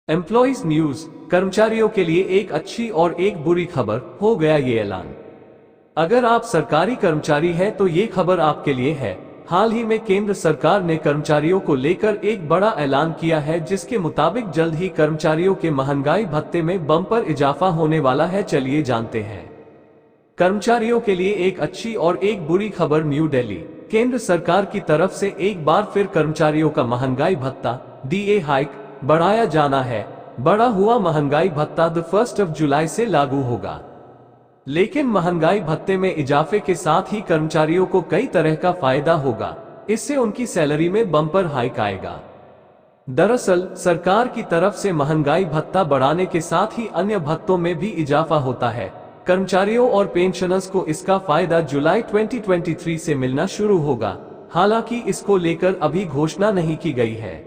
Employees news, कर्मचारियों के लिए एक अच्छी और एक बुरी खबर, हो गया ये ऐलान। अगर आप सरकारी कर्मचारी हैं तो ये खबर आपके लिए है। हाल ही में केंद्र सरकार ने कर्मचारियों को लेकर एक बड़ा ऐलान किया है, जिसके मुताबिक जल्द ही कर्मचारियों के महंगाई भत्ते में बम्पर इजाफा होने वाला है। चलिए जानते हैं। कर्मचारियों के लिए एक अच्छी और एक बुरी खबर। न्यू दिल्ली, केंद्र सरकार की तरफ से एक बार फिर कर्मचारियों का महंगाई भत्ता DA हाइक बढ़ाया जाना है। बढ़ा हुआ महंगाई भत्ता 1 जुलाई से लागू होगा। लेकिन महंगाई भत्ते में इजाफे के साथ ही कर्मचारियों को कई तरह का फायदा होगा। इससे उनकी सैलरी में बम्पर हाइक आएगा। दरअसल सरकार की तरफ से महंगाई भत्ता बढ़ाने के साथ ही अन्य भत्तों में भी इजाफा होता है। कर्मचारियों और पेंशनर्स को इसका फायदा जुलाई 2023 से मिलना शुरू होगा। हालांकि इसको लेकर अभी घोषणा नहीं की गई है।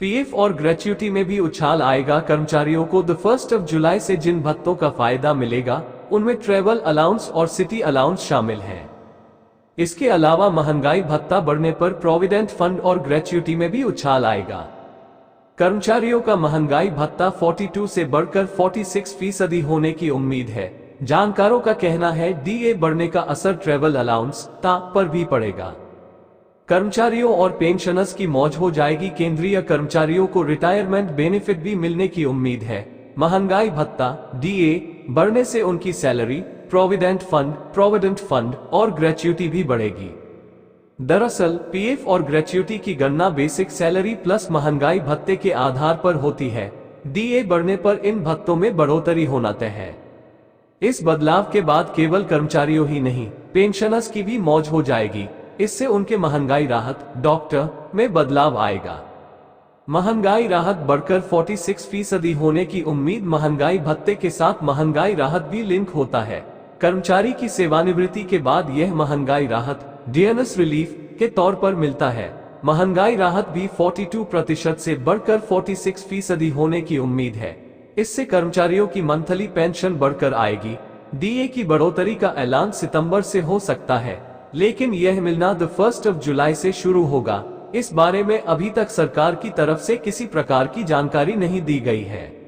PF और ग्रेच्युटी में भी उछाल आएगा। कर्मचारियों को 1 जुलाई से जिन भत्तों का फायदा मिलेगा उनमें ट्रेवल अलाउंस और सिटी अलाउंस शामिल हैं। इसके अलावा महंगाई भत्ता बढ़ने पर प्रोविडेंट फंड और ग्रेच्युटी में भी उछाल आएगा। कर्मचारियों का महंगाई भत्ता 42 से बढ़कर 46% होने की उम्मीद है। जानकारों का कहना है DA बढ़ने का असर ट्रेवल अलाउंस पर भी पड़ेगा। कर्मचारियों और पेंशनर्स की मौज हो जाएगी। केंद्रीय कर्मचारियों को रिटायरमेंट बेनिफिट भी मिलने की उम्मीद है। महंगाई भत्ता DA बढ़ने से उनकी सैलरी, प्रोविडेंट फंड और ग्रेच्युटी भी बढ़ेगी। दरअसल PF और ग्रेच्युटी की गणना बेसिक सैलरी प्लस महंगाई भत्ते के आधार पर होती है। DA बढ़ने पर इन भत्तों में बढ़ोतरी होना तय है। इस बदलाव के बाद केवल कर्मचारियों ही नहीं, पेंशनर्स की भी मौज हो जाएगी। इससे उनके महंगाई राहत में बदलाव आएगा। महंगाई राहत बढ़कर 46% होने की उम्मीद। महंगाई भत्ते के साथ महंगाई राहत भी लिंक होता है। कर्मचारी की सेवानिवृत्ति के बाद यह महंगाई राहत DNS रिलीफ के तौर पर मिलता है। महंगाई राहत भी 42% से बढ़कर 46% होने की उम्मीद है। इससे कर्मचारियों की मंथली पेंशन बढ़कर आएगी। DA की बढ़ोतरी का ऐलान सितंबर से हो सकता है, लेकिन यह मिलना 1 जुलाई से शुरू होगा। इस बारे में अभी तक सरकार की तरफ से किसी प्रकार की जानकारी नहीं दी गई है।